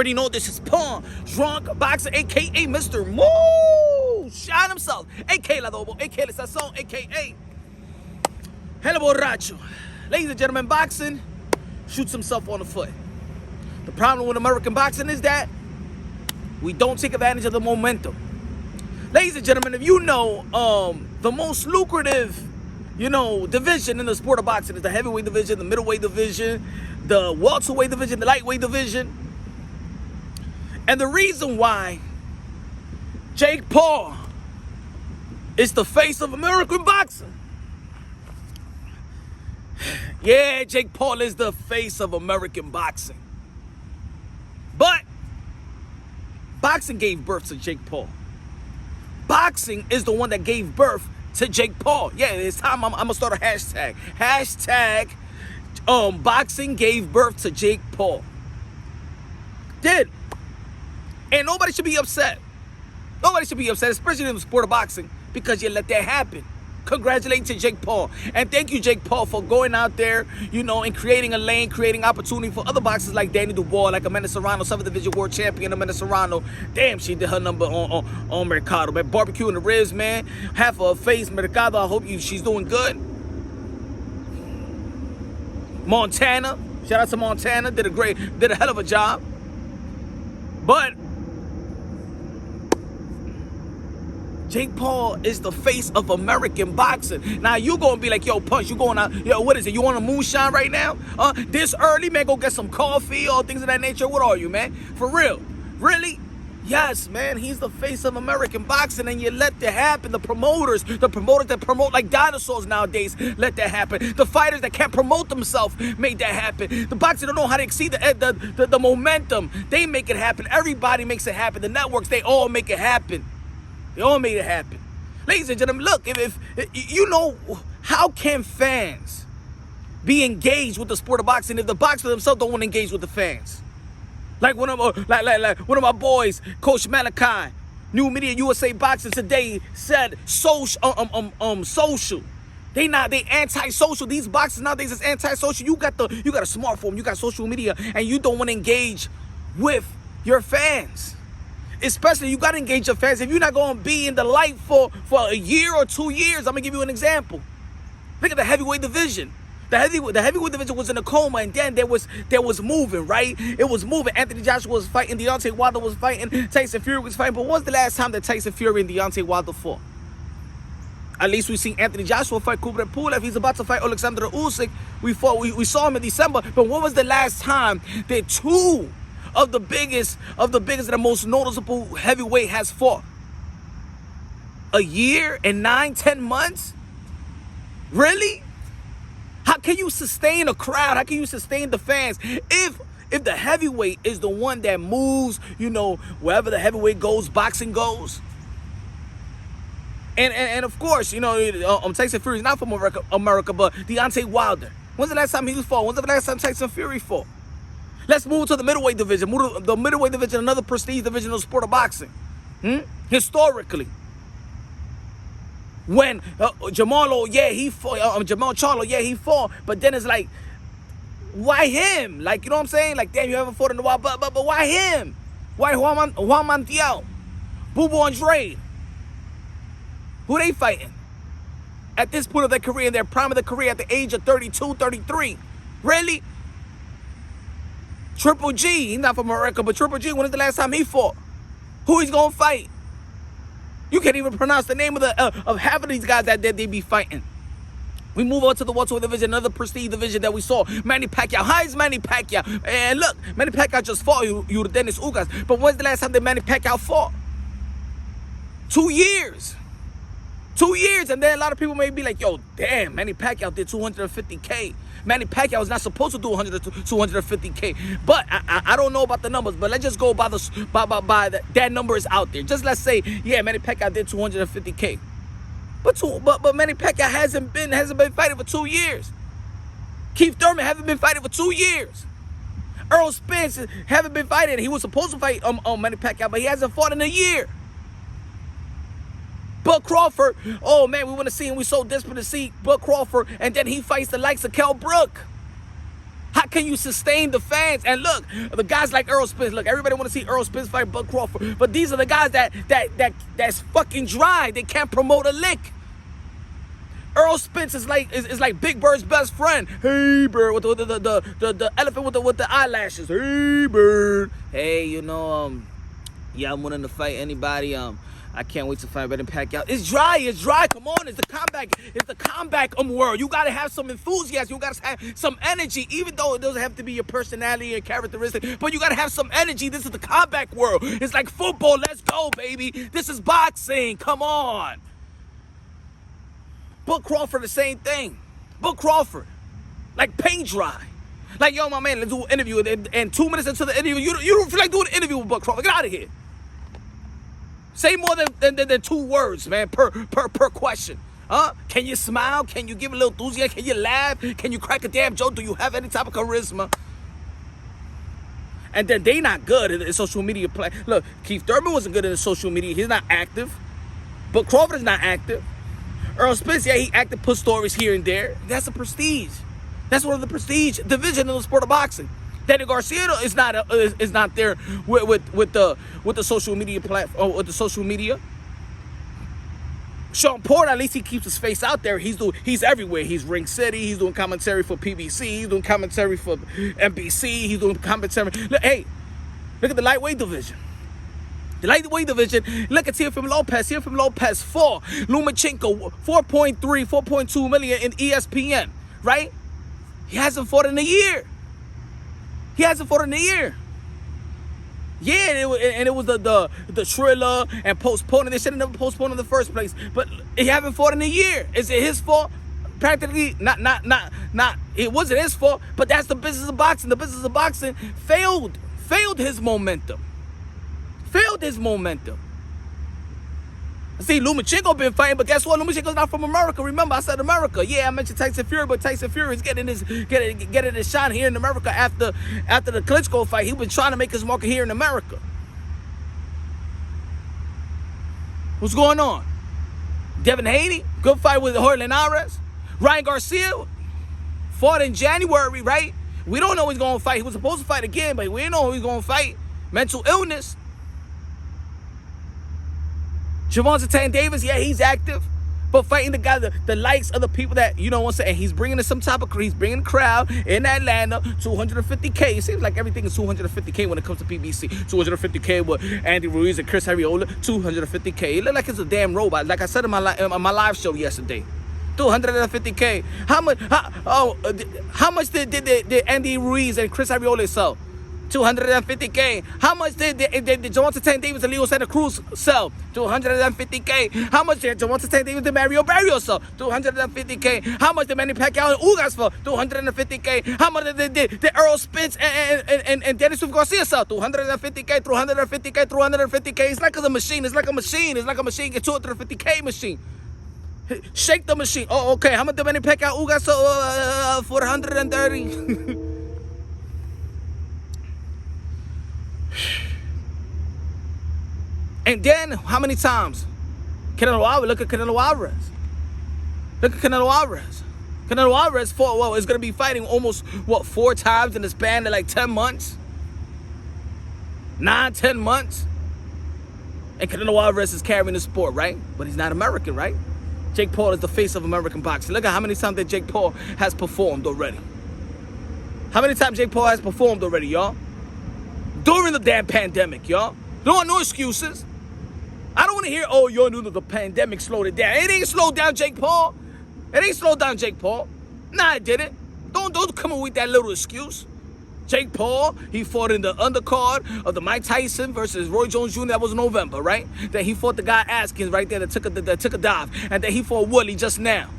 already know this is Pun, Drunk Boxer, a.k.a. Mr. Moo, Shine himself, a.k.a. La Dobo, a.k.a. La Sazon, a.k.a. Hello Borracho. Ladies and gentlemen, boxing shoots himself on the foot. The problem with American boxing is that we don't take advantage of the momentum. Ladies and gentlemen, if you know, the most lucrative, division in the sport of boxing is the heavyweight division, the middleweight division, the welterweight division, the lightweight division. And the reason why Jake Paul is the face of American boxing. Yeah, Jake Paul is the face of American boxing. But boxing gave birth to Jake Paul. Boxing is the one that gave birth to Jake Paul. Yeah, it's time. I'm going to start a hashtag. Hashtag boxing gave birth to Jake Paul. Did. And nobody should be upset. Nobody should be upset, especially in the sport of boxing, because you let that happen. Congratulations to Jake Paul. And thank you, Jake Paul, for going out there, and creating a lane, creating opportunity for other boxers like Danny Dubois, like Amanda Serrano, 7th Division World Champion Amanda Serrano. Damn, she did her number on Mercado. Man, barbecue in the ribs, man. Half of her face, Mercado. I hope she's doing good. Montana. Shout out to Montana. Did a hell of a job. But Jake Paul is the face of American boxing. Now, you going to be like, yo, Punch, you going out, what is it? You want a moonshine right now? This early, man, go get some coffee or things of that nature. What are you, man? For real? Really? Yes, man, he's the face of American boxing, and you let that happen. The promoters that promote like dinosaurs nowadays, let that happen. The fighters that can't promote themselves made that happen. The boxers don't know how to exceed the momentum. They make it happen. Everybody makes it happen. The networks, they all make it happen. They all made it happen. Ladies and gentlemen, look, if how can fans be engaged with the sport of boxing if the boxers themselves don't want to engage with the fans? Like one of my boys, Coach Malachi, New Media USA Boxing Today said social. They anti-social. These boxers nowadays is anti-social. You got a smartphone, you got social media, and you don't want to engage with your fans. Especially, you got to engage your fans. If you're not going to be in the light for a year or 2 years, I'm going to give you an example. Look at the heavyweight division. The heavyweight division was in a coma, and then there was moving, right? It was moving. Anthony Joshua was fighting. Deontay Wilder was fighting. Tyson Fury was fighting. But when's the last time that Tyson Fury and Deontay Wilder fought? At least we've seen Anthony Joshua fight Kubrat Pulev. He's about to fight Alexander Usyk. We saw him in December. But when was the last time that two of the biggest and the most noticeable heavyweight has fought? A year and 9-10 months? Really? How can you sustain a crowd? How can you sustain the fans if the heavyweight is the one that moves, wherever the heavyweight goes, boxing goes? And of course, Tyson Fury is not from America, but Deontay Wilder. When's the last time he fought? When's the last time Tyson Fury fought? Let's move to the middleweight division. The middleweight division, another prestige division of the sport of boxing. Historically. When Jamal Charlo, he fought. But then it's like, why him? Like, you know what I'm saying? Like, damn, you haven't fought in a while. But why him? Why Juan Mantiao? Bubu Andrade? Who they fighting? At this point of their career, in their prime of their career, at the age of 32, 33. Really? Triple G, he's not from America, but Triple G, when is the last time he fought? Who he's going to fight? You can't even pronounce the name of half of these guys that they be fighting. We move on to the welterweight division, another prestige division that we saw. Manny Pacquiao. How is Manny Pacquiao? And look, Manny Pacquiao just fought Dennis Ugas. But when's the last time that Manny Pacquiao fought? 2 years. 2 years. And then a lot of people may be like, yo, damn, Manny Pacquiao did 250K. Manny Pacquiao is not supposed to do 250K. But I don't know about the numbers, but let's just go by that number is out there. Just let's say, yeah, Manny Pacquiao did 250K. But Manny Pacquiao hasn't been fighting for 2 years. Keith Thurman haven't been fighting for 2 years. Earl Spence haven't been fighting. He was supposed to fight Manny Pacquiao, but he hasn't fought in a year. Bud Crawford, oh man, we want to see him. We're so desperate to see Bud Crawford, and then he fights the likes of Kell Brook. can you sustain the fans? And look, the guys like Errol Spence. Look, everybody want to see Errol Spence fight Bud Crawford, but these are the guys that's fucking dry. They can't promote a lick. Earl Spence is like Big Bird's best friend. Hey Bird, with the elephant with the eyelashes. Hey Bird. Hey, yeah, I'm willing to fight anybody. I can't wait to fight Better Pacquiao. It's dry. Come on, it's the comeback world. You gotta have some enthusiasm. You gotta have some energy, even though it doesn't have to be your personality and characteristic. But you gotta have some energy. This is the comeback world. It's like football. Let's go, baby. This is boxing. Come on. Bud Crawford, the same thing. Bud Crawford, like paint dry. Like, yo, my man, let's do an interview. And 2 minutes into the interview, you don't feel like doing an interview with Bud Crawford. Get out of here. Say more than 2 words, man, per question. Can you smile? Can you give a little enthusiasm? Can you laugh? Can you crack a damn joke? Do you have any type of charisma? And then they not good in social media play. Look, Keith Thurman wasn't good in the social media. He's not active. But Crawford is not active. Earl Spence, yeah, he acted, put stories here and there. That's a prestige. That's one of the prestige division in the sport of boxing. Daniel Garcia is not there with the social media platform, with the social media. Sean Porter, at least he keeps his face out there. He's everywhere. He's Ring City. He's doing commentary for PBC. He's doing commentary for NBC. He's doing commentary. Look at the lightweight division. The lightweight division, look at Teofimo Lopez, 4. Lomachenko, 4.3, 4.2 million in ESPN, right? He hasn't fought in a year. Yeah, and it was the thriller and postponing. They should have never postponed in the first place. But he haven't fought in a year. Is it his fault? Practically not. It wasn't his fault, but that's the business of boxing. The business of boxing failed his momentum. See, Lomachenko been fighting, but guess what? Lomachenko's not from America. Remember, I said America. Yeah, I mentioned Tyson Fury, but Tyson Fury is getting his shot here in America after the Klitschko fight. He was trying to make his market here in America. What's going on? Devin Haney, good fight with Jorge Linares. Ryan Garcia fought in January, right? We don't know he's going to fight. He was supposed to fight again, but we didn't know he's going to fight. Mental illness. Gervonta Tank Davis, yeah, he's active, but fighting the guy, the likes of the people that, and he's bringing in he's bringing a crowd in Atlanta, 250K. It seems like everything is 250K when it comes to PBC. 250K with Andy Ruiz and Chris Arreola, 250K. It look like it's a damn robot. Like I said in my live show yesterday, 250K. How much did Andy Ruiz and Chris Arreola sell? 250K. How much did Gervonta Tank Davis and Leo Santa Cruz sell? 250K. How much did Gervonta Tank Davis and Mario Barrios sell? 250K. How much did Manny Pacquiao and Ugas sell? 250K. How much did Earl Spence and Dennis Garcia sell? 250K, 350K, 350K. It's like a machine. It's like a machine. It's like a machine. Get 250K machine. Shake the machine. Oh, okay. How much did Manny Pacquiao Ugas sell? 430. And then, how many times? Look at Canelo Alvarez. Canelo Alvarez fought, is going to be fighting almost, 4 times in the span of like 10 months? 9, 10 months? And Canelo Alvarez is carrying the sport, right? But he's not American, right? Jake Paul is the face of American boxing. Look at how many times that Jake Paul has performed already. How many times Jake Paul has performed already, y'all? During the damn pandemic, y'all. No excuses. I don't want to hear, the pandemic slowed it down. It ain't slowed down Jake Paul. Nah, it didn't. Don't come up with that little excuse. Jake Paul, he fought in the undercard of the Mike Tyson versus Roy Jones Jr. That was in November, right? Then he fought the guy Askins right there that took a dive. And then he fought Woodley just now.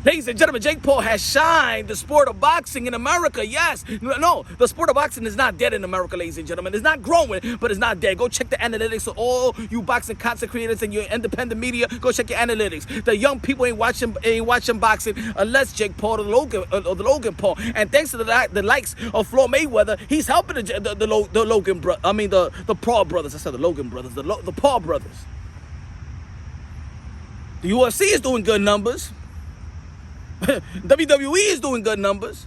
Ladies and gentlemen, Jake Paul has shined the sport of boxing in America. Yes. No, the sport of boxing is not dead in America, ladies and gentlemen. It's not growing, but it's not dead. Go check the analytics of all you boxing content creators and your independent media. Go check your analytics. The young people ain't watching boxing unless Jake Paul or the Logan Paul. And thanks to the likes of Floyd Mayweather, he's helping the Logan the Paul brothers. I said the Logan brothers, the Paul brothers. The UFC is doing good numbers. WWE is doing good numbers.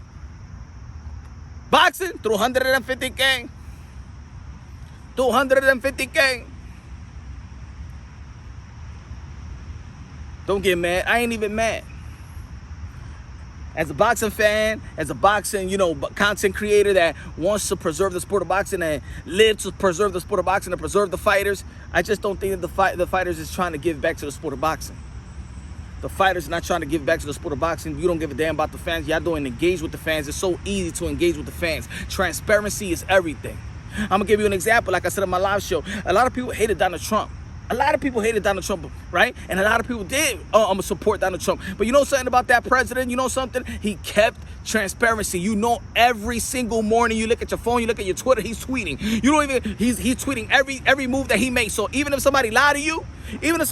Boxing, through 150K. Through 150K. Don't get mad. I ain't even mad. As a boxing fan, as a boxing, content creator that wants to preserve the sport of boxing and live to preserve the sport of boxing and preserve the fighters, I just don't think that the fighters is trying to give back to the sport of boxing. The fighters are not trying to give back to the sport of boxing. You don't give a damn about the fans. Y'all don't engage with the fans. It's so easy to engage with the fans. Transparency is everything. I'm going to give you an example. Like I said on my live show, a lot of people hated Donald Trump. A lot of people hated Donald Trump, right? And a lot of people did support Donald Trump. But you know something about that president? You know something? He kept transparency. You know, every single morning you look at your phone, you look at your Twitter, he's tweeting. You don't even, he's tweeting every move that he makes. So even if somebody lied to you, even if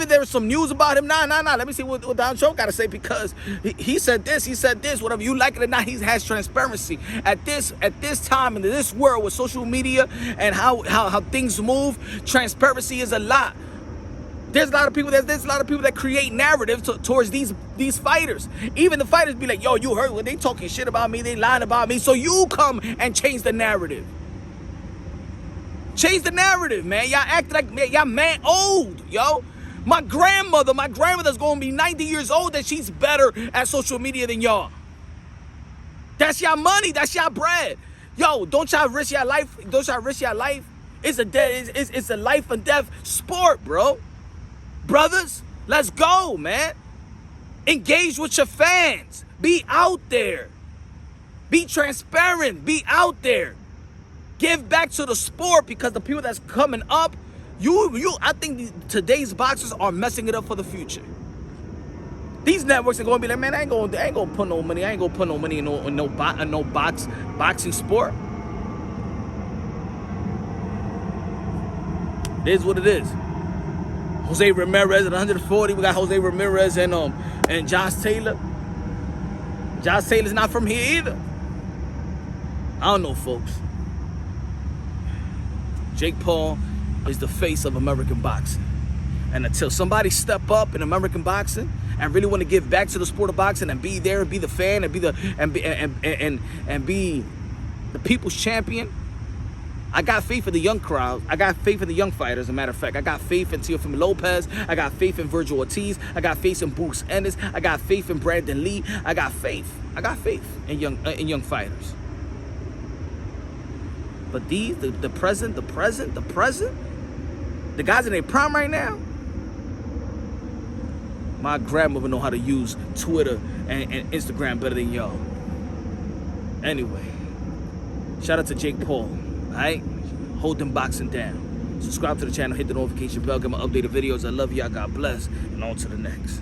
there was some news about him, nah, let me see what Donald Trump got to say, because he said this, whatever, you like it or not, he has transparency. At this time in this world with social media and how things move, transparency is a lot. There's a lot of people that create narratives towards these fighters. Even the fighters be like, yo, you heard when they talking shit about me, they lying about me. So you come and change the narrative. Change the narrative, man. Y'all act like, man, y'all man old, yo. My grandmother's gonna be 90 years old, and she's better at social media than y'all. That's y'all money, that's y'all bread. Yo, don't y'all risk your life? It's a life and death sport, bro. Brothers, let's go, man. Engage with your fans. Be out there. Be transparent. Be out there. Give back to the sport, because the people that's coming up, I think today's boxers are messing it up for the future. These networks are going to be like, man, I ain't going to put no money. I ain't going to put no money in no boxing sport. It is what it is. Jose Ramirez at 140. We got Jose Ramirez and Josh Taylor. Josh Taylor's not from here either. I don't know, folks. Jake Paul is the face of American boxing. And until somebody step up in American boxing and really want to give back to the sport of boxing and be there, be the fan, and be the people's champion, I got faith in the young crowd. I got faith in the young fighters, as a matter of fact. I got faith in Teofimo Lopez. I got faith in Virgil Ortiz. I got faith in Bruce Ennis. I got faith in Brandon Lee. I got faith in young fighters. But the present, the guys in their prime right now, my grandmother know how to use Twitter and Instagram better than y'all. Anyway, shout out to Jake Paul, all right? Hold them boxing down. Subscribe to the channel, hit the notification bell, get my updated videos. I love y'all, God bless, and on to the next.